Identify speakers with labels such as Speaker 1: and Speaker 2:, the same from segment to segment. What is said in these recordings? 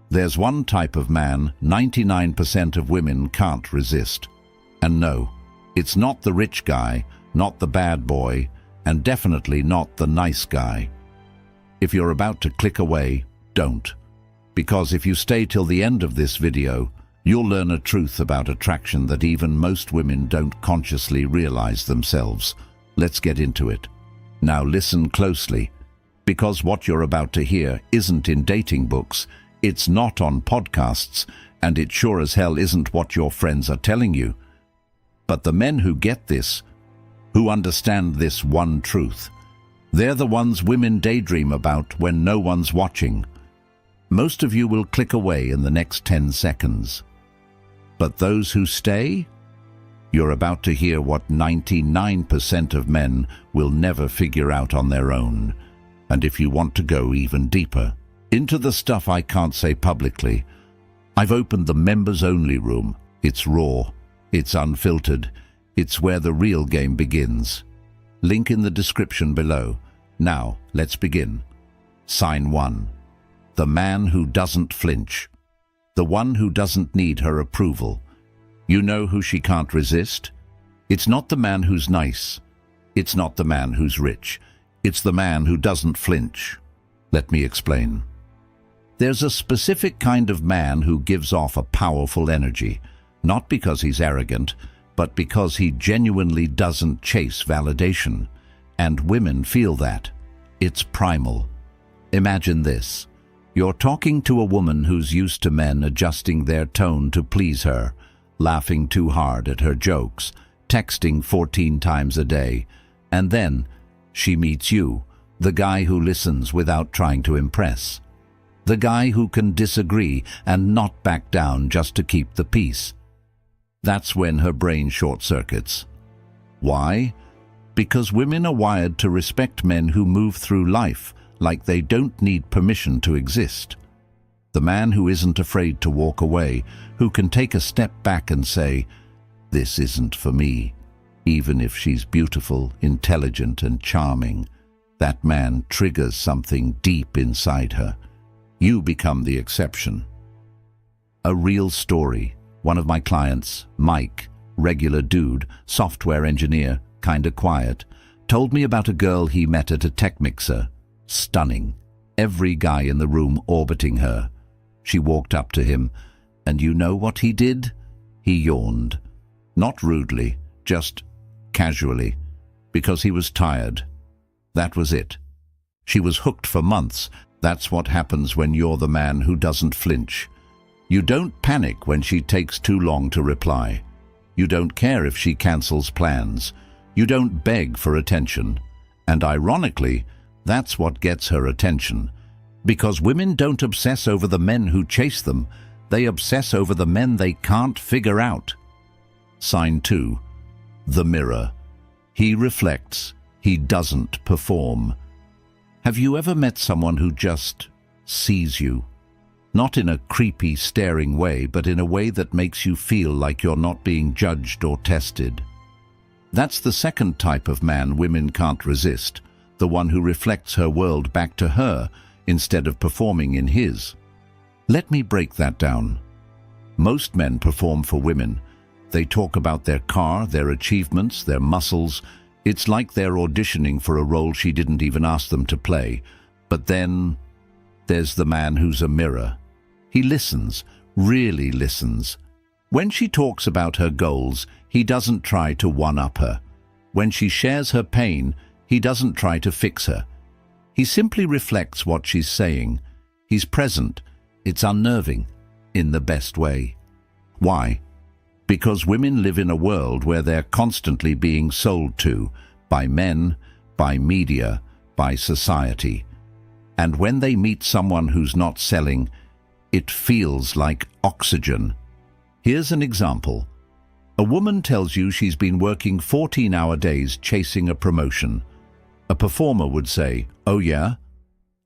Speaker 1: There's one type of man 99% of women can't resist. And no, it's not the rich guy, not the bad boy, and definitely not the nice guy. If you're about to click away, don't. Because if you stay till the end of this video, you'll learn a truth about attraction that even most women don't consciously realize themselves. Let's get into it. Now listen closely, because what you're about to hear isn't in dating books, it's not on podcasts, and it sure as hell isn't what your friends are telling you. But the men who get this, who understand this one truth, they're the ones women daydream about when no one's watching. Most of you will click away in the next 10 seconds. But those who stay? You're about to hear what 99% of men will never figure out on their own. And if you want to go even deeper, into the stuff I can't say publicly, I've opened the members-only room. It's raw, it's unfiltered, it's where the real game begins. Link in the description below. Now, let's begin. Sign 1. The man who doesn't flinch. The one who doesn't need her approval. You know who she can't resist? It's not the man who's nice. It's not the man who's rich. It's the man who doesn't flinch. Let me explain. There's a specific kind of man who gives off a powerful energy, not because he's arrogant, but because he genuinely doesn't chase validation. And women feel that. It's primal. Imagine this. You're talking to a woman who's used to men adjusting their tone to please her, laughing too hard at her jokes, texting 14 times a day, and then she meets you, the guy who listens without trying to impress. The guy who can disagree and not back down just to keep the peace. That's when her brain short-circuits. Why? Because women are wired to respect men who move through life like they don't need permission to exist. The man who isn't afraid to walk away, who can take a step back and say, "This isn't for me," even if she's beautiful, intelligent, and charming. That man triggers something deep inside her. You become the exception. A real story. One of my clients, Mike, regular dude, software engineer, kinda quiet, told me about a girl he met at a tech mixer. Stunning. Every guy in the room orbiting her. She walked up to him, and you know what he did? He yawned. Not rudely, just casually, because he was tired. That was it. She was hooked for months. That's what happens when you're the man who doesn't flinch. You don't panic when she takes too long to reply. You don't care if she cancels plans. You don't beg for attention. And ironically, that's what gets her attention. Because women don't obsess over the men who chase them, they obsess over the men they can't figure out. Sign 2. The mirror. He reflects. He doesn't perform. Have you ever met someone who just sees you? Not in a creepy, staring way, but in a way that makes you feel like you're not being judged or tested. That's the second type of man women can't resist. The one who reflects her world back to her instead of performing in his. Let me break that down. Most men perform for women. They talk about their car, their achievements, their muscles. It's like they're auditioning for a role she didn't even ask them to play. But then there's the man who's a mirror. He listens, really listens. When she talks about her goals, he doesn't try to one-up her. When she shares her pain, he doesn't try to fix her. He simply reflects what she's saying. He's present. It's unnerving, in the best way. Why? Because women live in a world where they're constantly being sold to, by men, by media, by society. And when they meet someone who's not selling, it feels like oxygen. Here's an example. A woman tells you she's been working 14-hour days chasing a promotion. A performer would say, "Oh yeah?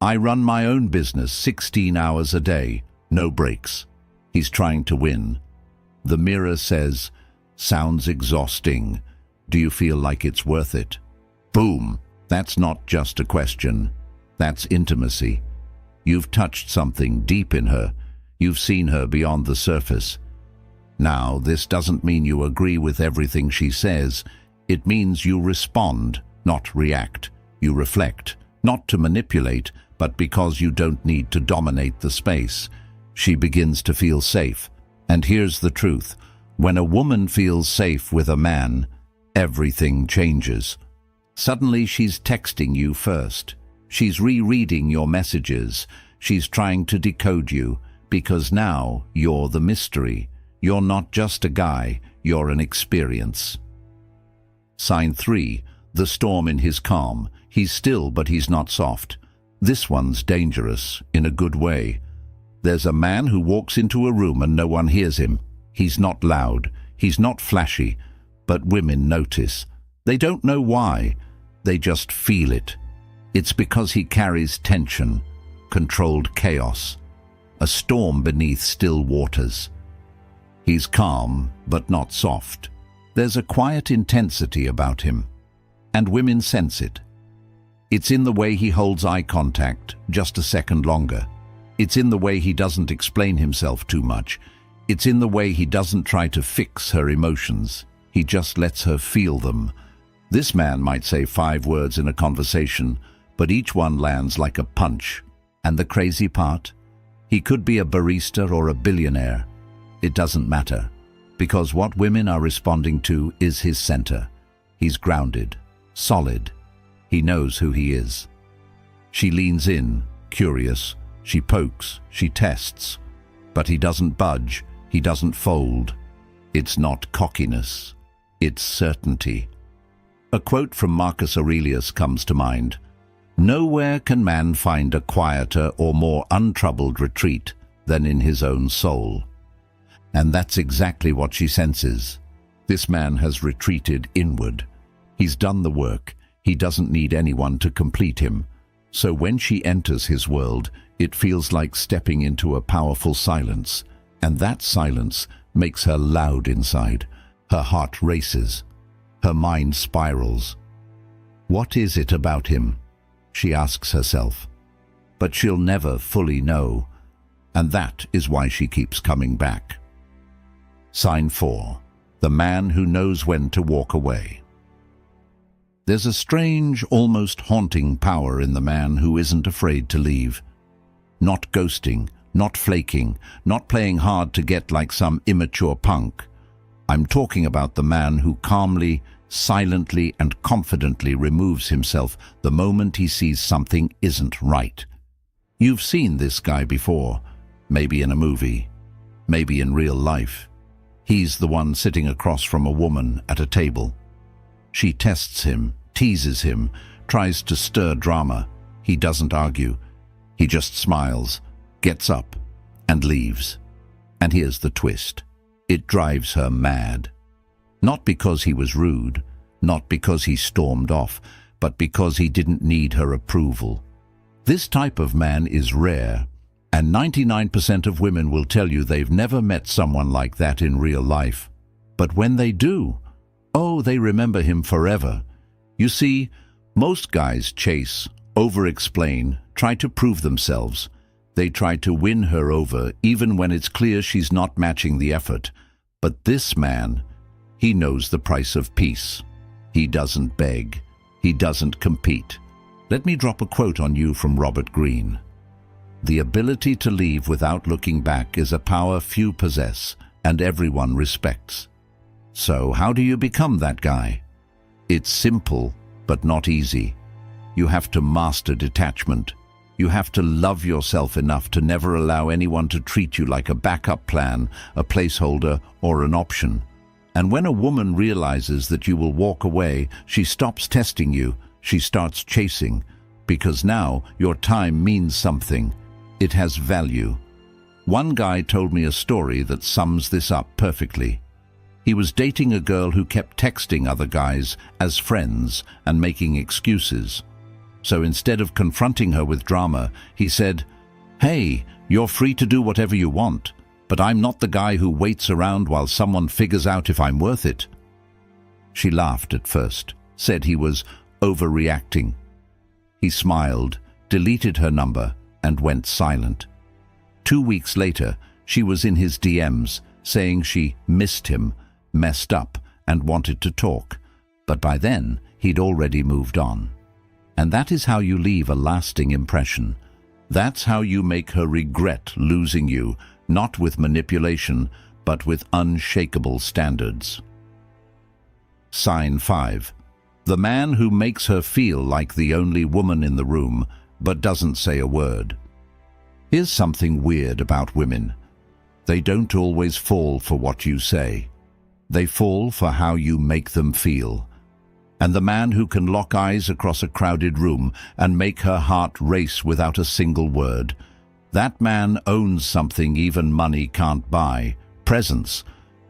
Speaker 1: I run my own business 16 hours a day, no breaks." He's trying to win. The mirror says, "Sounds exhausting. Do you feel like it's worth it?" Boom! That's not just a question. That's intimacy. You've touched something deep in her. You've seen her beyond the surface. Now, this doesn't mean you agree with everything she says. It means you respond, not react. You reflect, not to manipulate, but because you don't need to dominate the space. She begins to feel safe. And here's the truth. When a woman feels safe with a man, everything changes. Suddenly she's texting you first. She's rereading your messages. She's trying to decode you, because now you're the mystery. You're not just a guy, you're an experience. Sign 3. The storm in his calm. He's still, but he's not soft. This one's dangerous, in a good way. There's a man who walks into a room and no one hears him. He's not loud, he's not flashy, but women notice. They don't know why, they just feel it. It's because he carries tension, controlled chaos, a storm beneath still waters. He's calm, but not soft. There's a quiet intensity about him, and women sense it. It's in the way he holds eye contact just a second longer. It's in the way he doesn't explain himself too much. It's in the way he doesn't try to fix her emotions. He just lets her feel them. This man might say 5 words in a conversation, but each one lands like a punch. And the crazy part? He could be a barista or a billionaire. It doesn't matter, because what women are responding to is his center. He's grounded, solid. He knows who he is. She leans in, curious. She pokes, she tests. But he doesn't budge, he doesn't fold. It's not cockiness, it's certainty. A quote from Marcus Aurelius comes to mind. Nowhere can man find a quieter or more untroubled retreat than in his own soul. And that's exactly what she senses. This man has retreated inward. He's done the work. He doesn't need anyone to complete him. So when she enters his world, it feels like stepping into a powerful silence. And that silence makes her loud inside. Her heart races. Her mind spirals. What is it about him? She asks herself. But she'll never fully know. And that is why she keeps coming back. Sign 4. The man who knows when to walk away. There's a strange, almost haunting power in the man who isn't afraid to leave. Not ghosting, not flaking, not playing hard to get like some immature punk. I'm talking about the man who calmly, silently and confidently removes himself the moment he sees something isn't right. You've seen this guy before, maybe in a movie, maybe in real life. He's the one sitting across from a woman at a table. She tests him, teases him, tries to stir drama. He doesn't argue. He just smiles, gets up, and leaves. And here's the twist. It drives her mad. Not because he was rude, not because he stormed off, but because he didn't need her approval. This type of man is rare, and 99% of women will tell you they've never met someone like that in real life. But when they do, oh, they remember him forever. You see, most guys chase, over-explain, try to prove themselves. They try to win her over even when it's clear she's not matching the effort. But this man, he knows the price of peace. He doesn't beg. He doesn't compete. Let me drop a quote on you from Robert Greene. The ability to leave without looking back is a power few possess and everyone respects. So how do you become that guy? It's simple, but not easy. You have to master detachment. You have to love yourself enough to never allow anyone to treat you like a backup plan, a placeholder, or an option. And when a woman realizes that you will walk away, she stops testing you. She starts chasing, because now your time means something. It has value. One guy told me a story that sums this up perfectly. He was dating a girl who kept texting other guys as friends and making excuses. So instead of confronting her with drama, he said, "Hey, you're free to do whatever you want, but I'm not the guy who waits around while someone figures out if I'm worth it." She laughed at first, said he was overreacting. He smiled, deleted her number, and went silent. 2 weeks later, She was in his DMs, saying she missed him, messed up, and wanted to talk. But by then, he'd already moved on. And that is how you leave a lasting impression. That's how you make her regret losing you, not with manipulation, but with unshakable standards. Sign 5. The man who makes her feel like the only woman in the room, but doesn't say a word. Here's something weird about women. They don't always fall for what you say. They fall for how you make them feel. And the man who can lock eyes across a crowded room and make her heart race without a single word, that man owns something even money can't buy. Presence,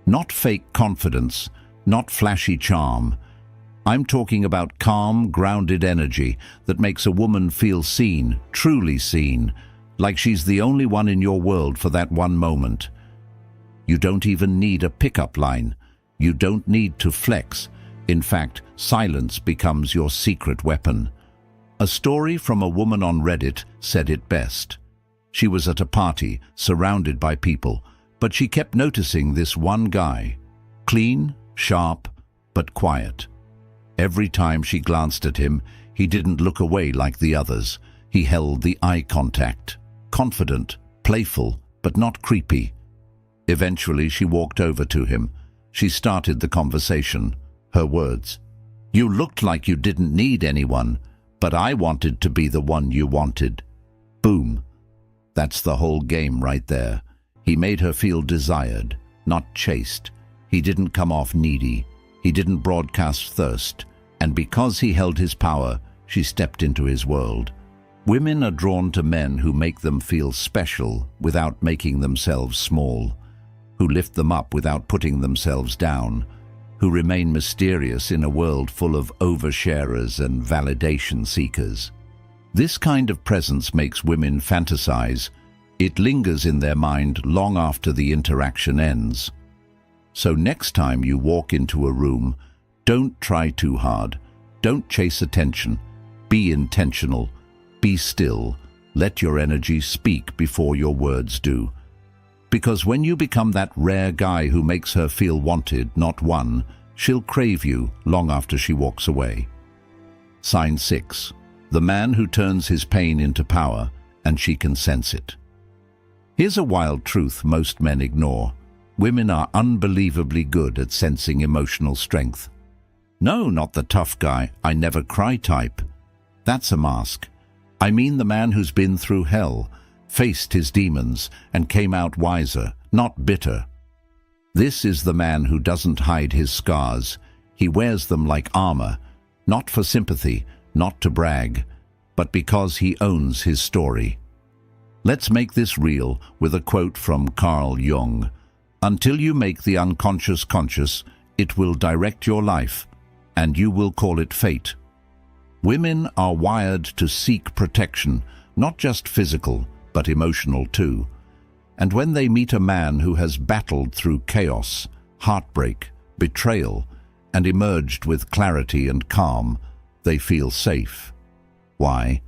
Speaker 1: not fake confidence, not flashy charm. I'm talking about calm, grounded energy that makes a woman feel seen, truly seen, like she's the only one in your world for that one moment. You don't even need a pickup line. You don't need to flex. In fact, silence becomes your secret weapon. A story from a woman on Reddit said it best. She was at a party, surrounded by people, but she kept noticing this one guy. Clean, sharp, but quiet. Every time she glanced at him, he didn't look away like the others. He held the eye contact. Confident, playful, but not creepy. Eventually, she walked over to him. She started the conversation. Her words, "You looked like you didn't need anyone, but I wanted to be the one you wanted." Boom. That's the whole game right there. He made her feel desired, not chased. He didn't come off needy. He didn't broadcast thirst. And because he held his power, she stepped into his world. Women are drawn to men who make them feel special without making themselves small, who lift them up without putting themselves down, who remain mysterious in a world full of oversharers and validation seekers. This kind of presence makes women fantasize. It lingers in their mind long after the interaction ends. So next time you walk into a room, don't try too hard. Don't chase attention. Be intentional. Be still. Let your energy speak before your words do. Because when you become that rare guy who makes her feel wanted, not won, she'll crave you long after she walks away. Sign 6. The man who turns his pain into power, and she can sense it. Here's a wild truth most men ignore. Women are unbelievably good at sensing emotional strength. No, not the tough guy, I never cry type. That's a mask. I mean the man who's been through hell, faced his demons, and came out wiser, not bitter. This is the man who doesn't hide his scars. He wears them like armor, not for sympathy, not to brag, but because he owns his story. Let's make this real with a quote from Carl Jung. "Until you make the unconscious conscious, it will direct your life, and you will call it fate." Women are wired to seek protection, not just physical, but emotional too. And when they meet a man who has battled through chaos, heartbreak, betrayal, and emerged with clarity and calm, they feel safe. Why?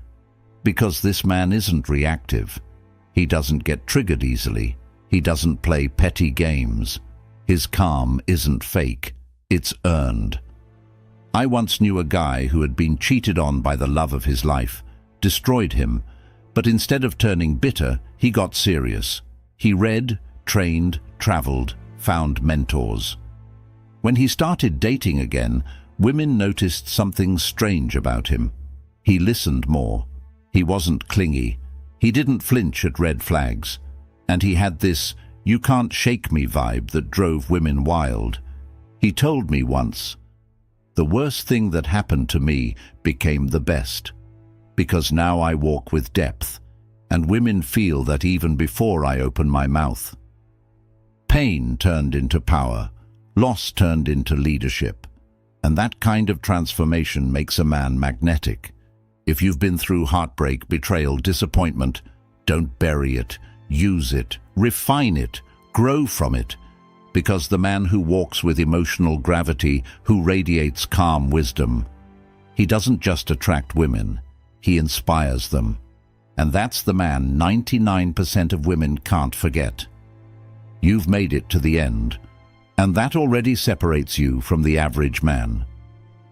Speaker 1: Because this man isn't reactive. He doesn't get triggered easily. He doesn't play petty games. His calm isn't fake. It's earned. I once knew a guy who had been cheated on by the love of his life, destroyed him, but instead of turning bitter, he got serious. He read, trained, traveled, found mentors. When he started dating again, women noticed something strange about him. He listened more. He wasn't clingy. He didn't flinch at red flags. And he had this "you can't shake me" vibe that drove women wild. He told me once, "The worst thing that happened to me became the best, because now I walk with depth, and women feel that even before I open my mouth." Pain turned into power. Loss turned into leadership. And that kind of transformation makes a man magnetic. If you've been through heartbreak, betrayal, disappointment, don't bury it. Use it. Refine it. Grow from it. Because the man who walks with emotional gravity, who radiates calm wisdom, he doesn't just attract women, he inspires them. And that's the man 99% of women can't forget. you've made it to the end. And that already separates you from the average man.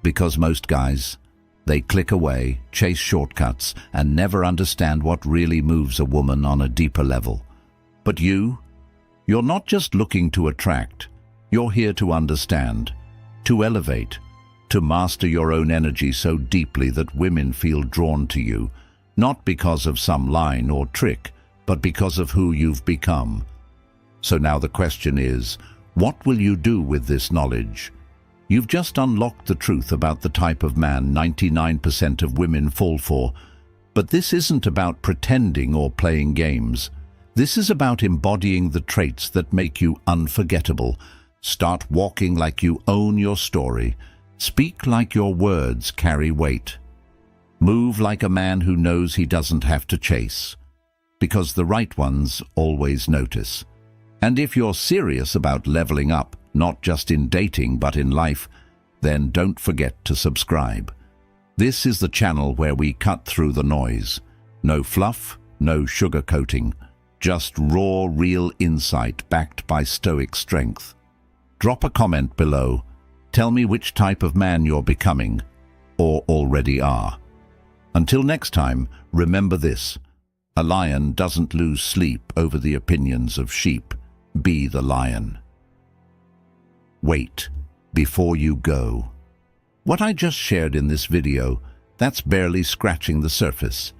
Speaker 1: Because most guys, they click away, chase shortcuts, and never understand what really moves a woman on a deeper level. But you're not just looking to attract, you're here to understand, to elevate, to master your own energy so deeply that women feel drawn to you, not because of some line or trick, but because of who you've become. So now the question is, what will you do with this knowledge? You've just unlocked the truth about the type of man 99% of women fall for. But this isn't about pretending or playing games. This is about embodying the traits that make you unforgettable. Start walking like you own your story. Speak like your words carry weight. Move like a man who knows he doesn't have to chase. Because the right ones always notice. And if you're serious about leveling up, not just in dating but in life, then don't forget to subscribe. This is the channel where we cut through the noise. No fluff, no sugarcoating, just raw, real insight backed by Stoic strength. Drop a comment below. Tell me which type of man you're becoming, or already are. Until next time, remember this. A lion doesn't lose sleep over the opinions of sheep. Be the lion. Wait before you go. What I just shared in this video, that's barely scratching the surface.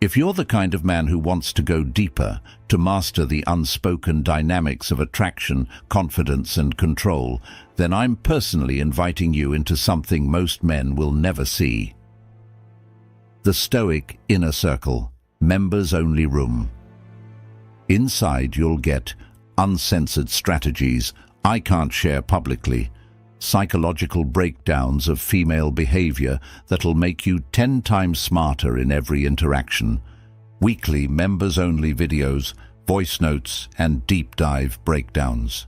Speaker 1: If you're the kind of man who wants to go deeper, to master the unspoken dynamics of attraction, confidence, and control, then I'm personally inviting you into something most men will never see. The Stoic Inner Circle, members-only room. Inside you'll get uncensored strategies I can't share publicly, psychological breakdowns of female behavior that'll make you 10 times smarter in every interaction, weekly members-only videos, voice notes, and deep dive breakdowns.